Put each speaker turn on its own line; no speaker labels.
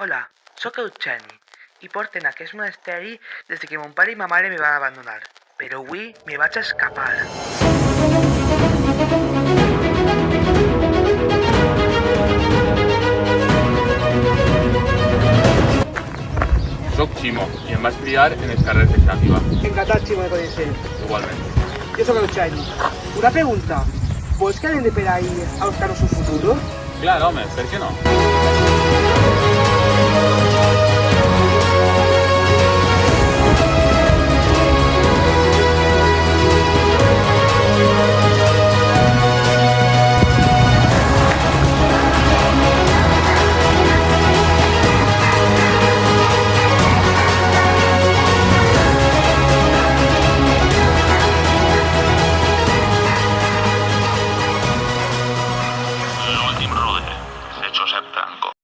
Hola, sóc el Xeni i porten aquest monasteri des que mon pare i ma mare me van abandonar. Però avui me vaig escapar.
Soc Ximo i em vaig criar en els carrers de Xàtiva.
Encantat, Ximo, de conèixer.
Igualment.
Jo sóc el Xani. Una pregunta. Vols que anem de per ahí a buscar-nos un futur?
Clar, home, per què no?